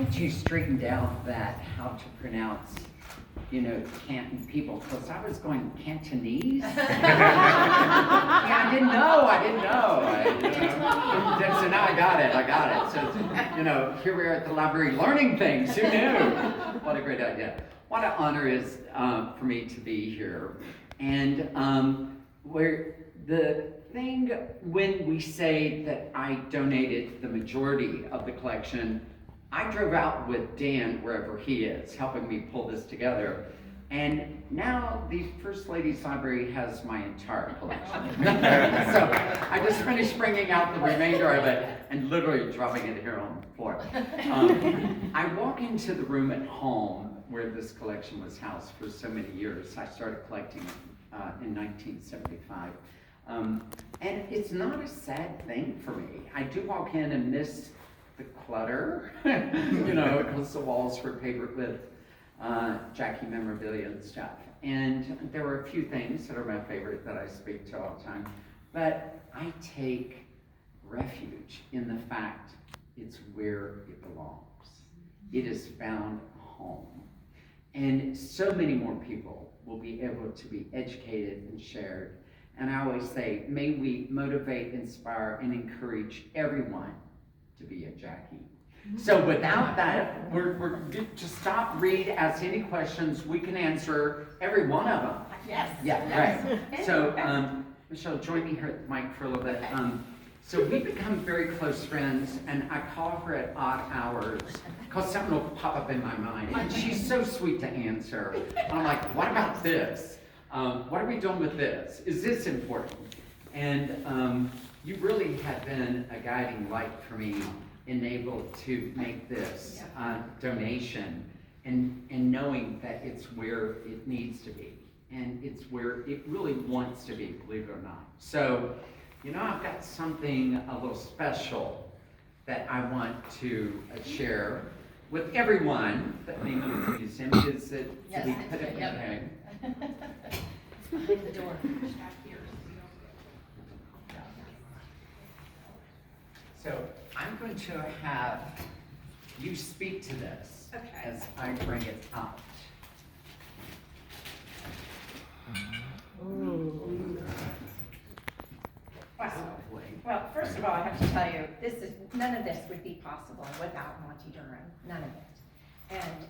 glad you straightened out that how to pronounce, Canton people, because I was going Cantonese. Yeah, I didn't know. So now I got it. So, here we are at the library learning things. Who knew? What a great idea. What an honor is for me to be here. And where the thing, when we say that I donated the majority of the collection, I drove out with Dan wherever he is, helping me pull this together. And now the First Lady's Library has my entire collection. So I just finished bringing out the remainder of it and literally dropping it here on the floor. I walk into the room at home where this collection was housed for so many years. I started collecting in 1975. And it's not a sad thing for me. I do walk in and miss the clutter, because the walls were papered with Jackie memorabilia and stuff. And there were a few things that are my favorite that I speak to all the time. But I take refuge in the fact it's where it belongs. It has found a home. And so many more people will be able to be educated and shared. And I always say, may we motivate, inspire, and encourage everyone to be a Jackie. So without that, we're just stop, read, ask any questions. We can answer every one of them. Yes. Yeah, right. So Michelle, join me here at the mic for a little bit. So we've become very close friends, and I call her at odd hours because something will pop up in my mind. And she's so sweet to answer. I'm like, what about this? What are we doing with this? Is this important? And you really have been a guiding light for me, enabled to make this donation and knowing that it's where it needs to be. And it's where it really wants to be, believe it or not. So, I've got something a little special that I want to share with everyone. The name of the museum is that we put it in. Behind the door. So I'm going to have you speak to this as I bring it up. Well, first of all, I have to tell you, none of this would be possible without Monte Durham, none of it. And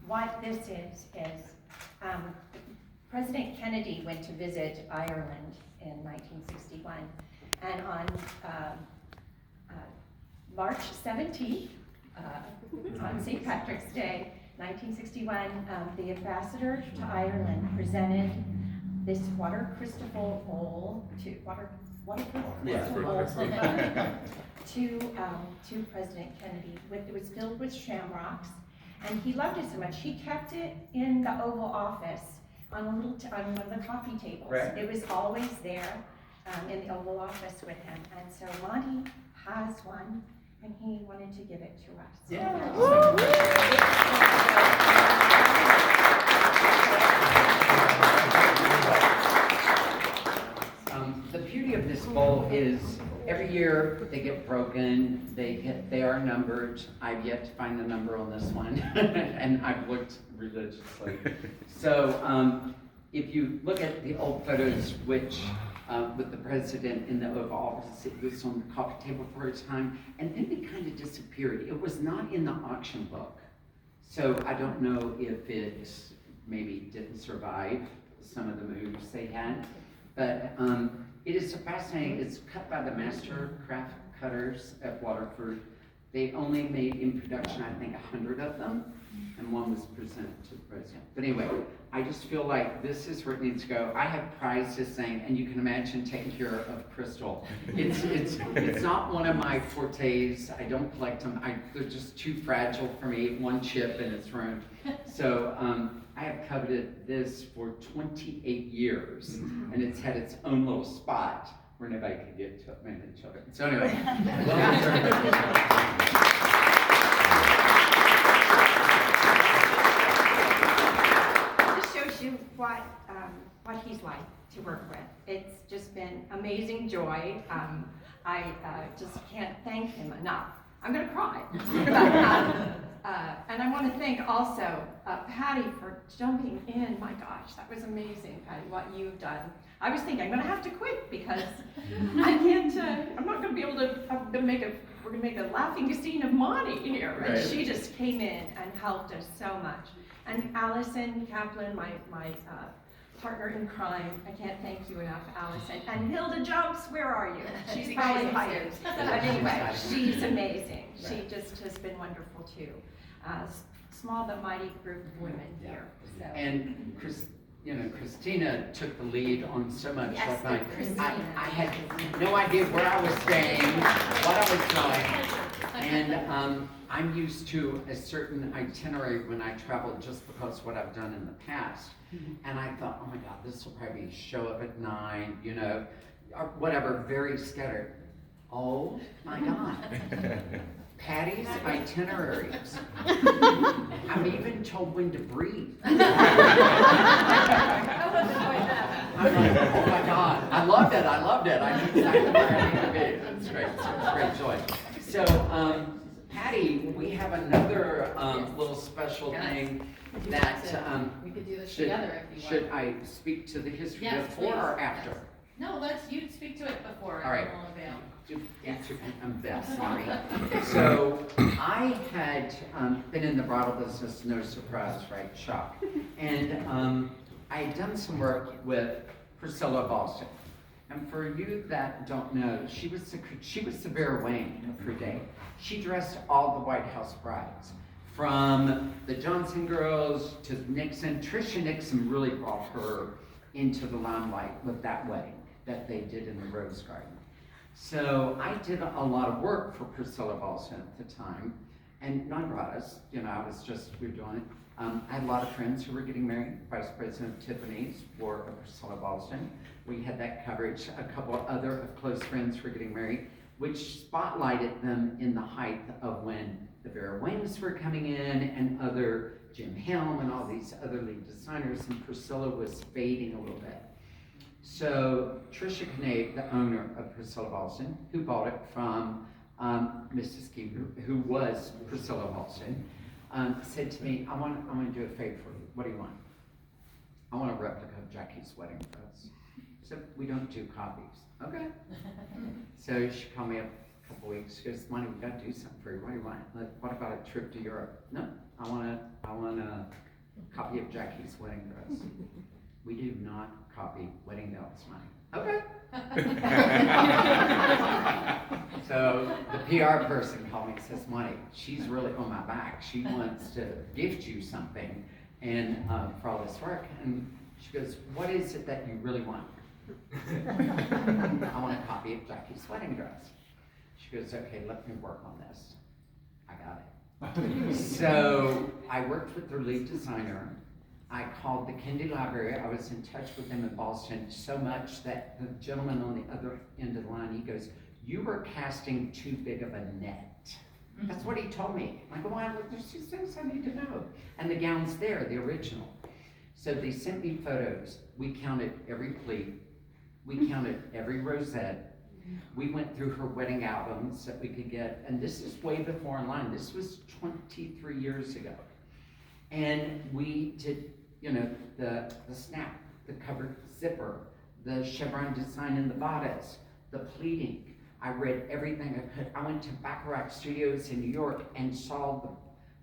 what this is President Kennedy went to visit Ireland in 1961, and on March 17th, on St. Patrick's Day, 1961, the ambassador to Ireland presented this water crystal bowl to President Kennedy. It was filled with shamrocks, and he loved it so much he kept it in the Oval Office on on one of the coffee tables. Right. It was always there in the Oval Office with him, and so Monte has one, and he wanted to give it to us. Yeah. The beauty of this bowl is every year they get broken, they are numbered. I've yet to find the number on this one, and I've looked religiously. So if you look at the old photos, which with the president in the Oval Office, it was on the coffee table for a time, and then it kind of disappeared. It was not in the auction book. So I don't know if it maybe didn't survive some of the moves they had, but it is so fascinating. It's cut by the master craft cutters at Waterford. They only made in production, I think, 100 of them, and one was presented to the president. But anyway, I just feel like this is where it needs to go. I have prized this thing, and you can imagine taking care of crystal. It's not one of my fortes. I don't collect them. They're just too fragile for me. One chip and it's ruined. So I have coveted this for 28 years, and it's had its own little spot where nobody could get to it, mainly children. So anyway. This shows you what he's like to work with. It's just been amazing joy. I just can't thank him enough. I'm going to cry. And I want to thank also Patty for jumping in. My gosh, that was amazing, Patty, what you've done. I was thinking I'm going to have to quit because I can't, I'm not going to be able to, we're going to make a laughing scene of Monty here. Right? Right. She just came in and helped us so much. And Allison Kaplan, my partner in crime, I can't thank you enough, Allison. And Hilda Jumps, where are you? She's probably hired. But anyway, she's amazing. Right. She just has been wonderful too. Small but mighty group of women here. So. And Christina took the lead on so much Yes, that night. Christina. I had no idea where I was staying, what I was doing, and I'm used to a certain itinerary when I travel just because of what I've done in the past. And I thought, oh my God, this will probably show up at 9, or whatever, very scattered. Oh my God. Patty's itineraries. I'm even told when to breathe. I'm like, oh my God, I loved it. I knew exactly where I need to be. It's great, it's a great joy. So, Patty, we have another little special thing that We could do this together if you want. should I speak to the history Yes, before please. or after? Yes. No, you speak to it before. All right. It won't avail. I'm Beth, sorry. So I had been in the bridal business, no surprise, right? Shock. And I had done some work with Priscilla Boston. And for you that don't know, she was the Vera Wang of her day. She dressed all the White House brides, from the Johnson girls to Nixon. Tricia Nixon really brought her into the limelight with that wedding that they did in the Rose Garden. So I did a lot of work for Priscilla Boston at the time, and none of us, we were doing it. I had a lot of friends who were getting married. Vice President of Tiffany's wore a Priscilla Boston. We had that coverage. A couple of other close friends were getting married, which spotlighted them in the height of when the Vera Wangs were coming in and other Jim Helm and all these other lead designers, and Priscilla was fading a little bit. So Tricia Knabe, the owner of Priscilla Boston, who bought it from Mrs. Keeper, who was Priscilla Boston, said to me, I want to do a favor for you. What do you want? I want a replica of Jackie's wedding dress. So we don't do copies. Okay. So she called me up a couple weeks. She goes, Monty, we got to do something for you. What do you want? Like, what about a trip to Europe? No, I want a copy of Jackie's wedding dress. We do not copy wedding bells, Monty. Okay. So the PR person called me and says, Monty, she's really on my back. She wants to gift you something and for all this work. And she goes, what is it that you really want? I want a copy of Jackie's wedding dress. She goes, okay, let me work on this. I got it. So I worked with their lead designer. I called the Kennedy Library. I was in touch with them in Boston so much that the gentleman on the other end of the line, he goes, you were casting too big of a net. That's what he told me. I go, well, there's just things I need to know. And the gown's there, the original. So they sent me photos. We counted every pleat. We counted every rosette. We went through her wedding albums that we could get. And this is way before online. This was 23 years ago. And we did, the snap, the covered zipper, the chevron design in the bodice, the pleating. I read everything I could. I went to Baccarat Studios in New York and saw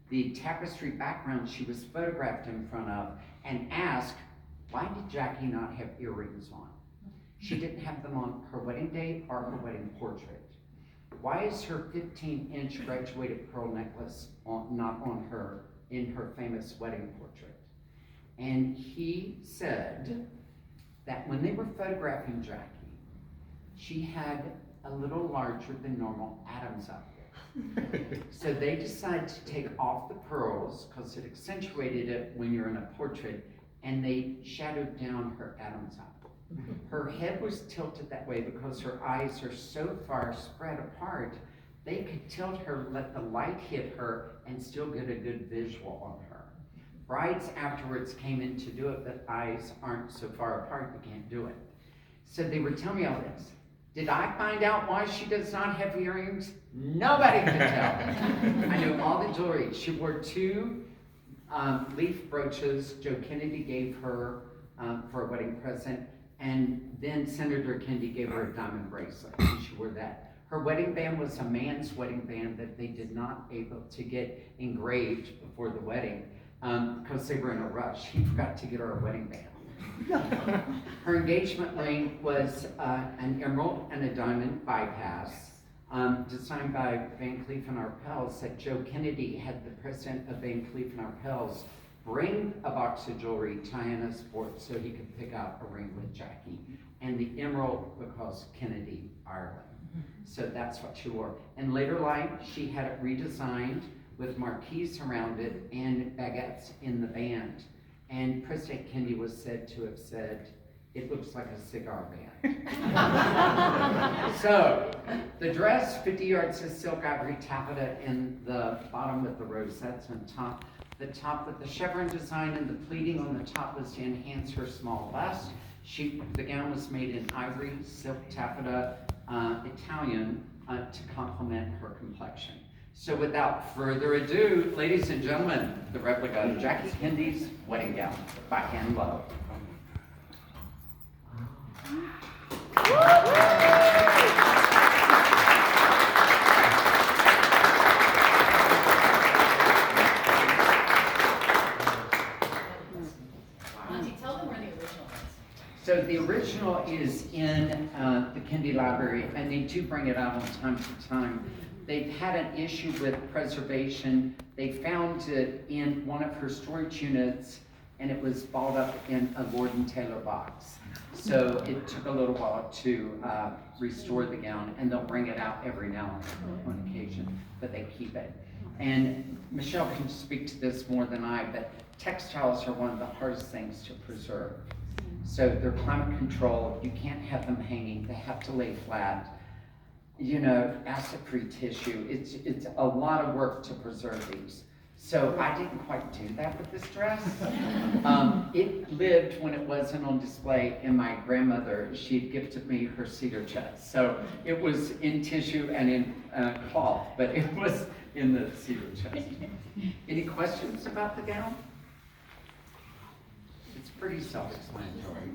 the tapestry background she was photographed in front of and asked, why did Jackie not have earrings on? She didn't have them on her wedding day or her wedding portrait. Why is her 15-inch graduated pearl necklace not on her in her famous wedding portrait? And he said that when they were photographing Jackie, she had a little larger than normal Adam's apple. So they decided to take off the pearls because it accentuated it when you're in a portrait, and they shadowed down her Adam's apple. Her head was tilted that way because her eyes are so far spread apart, they could tilt her, let the light hit her, and still get a good visual on her. Brides afterwards came in to do it, but eyes aren't so far apart, you can't do it. So they were telling me all this. Did I find out why she does not have earrings? Nobody could tell. I knew all the jewelry. She wore two leaf brooches Joe Kennedy gave her for a wedding present, and then Senator Kennedy gave her a diamond bracelet, and she wore that. Her wedding band was a man's wedding band that they did not able to get engraved before the wedding because they were in a rush. He forgot to get her a wedding band. Her engagement ring was an emerald and a diamond bypass, designed by Van Cleef and Arpels, that Joe Kennedy had the president of Van Cleef and Arpels bring a box of jewelry to Hannah's Sport so he could pick out a ring with Jackie. And the emerald because Kennedy, Ireland. So that's what she wore. In later life, she had it redesigned with marquees around it and baguettes in the band. And President Kennedy was said to have said, "It looks like a cigar band." So, the dress, 50 yards of silk ivory taffeta in the bottom with the rosettes on top. The top with the chevron design and the pleating on the top was to enhance her small bust. The gown was made in ivory, silk taffeta, Italian, to complement her complexion. So without further ado, ladies and gentlemen, the replica of Jackie Kennedy's wedding gown by hand blow. Monty, tell them where the original is. So the original is in the Kennedy Library, and they do bring it out on time to time. They've had an issue with preservation. They found it in one of her storage units, and it was balled up in a Lord & Taylor box. So it took a little while to restore the gown, and they'll bring it out every now and then on occasion, but they keep it. And Michelle can speak to this more than I, but textiles are one of the hardest things to preserve. So they're climate controlled, you can't have them hanging, they have to lay flat. You know, acid-free tissue, it's a lot of work to preserve these. So I didn't quite do that with this dress. It lived when it wasn't on display, and my grandmother, she'd gifted me her cedar chest. So it was in tissue and in cloth, but it was in the cedar chest. Any questions about the gown? It's pretty self-explanatory.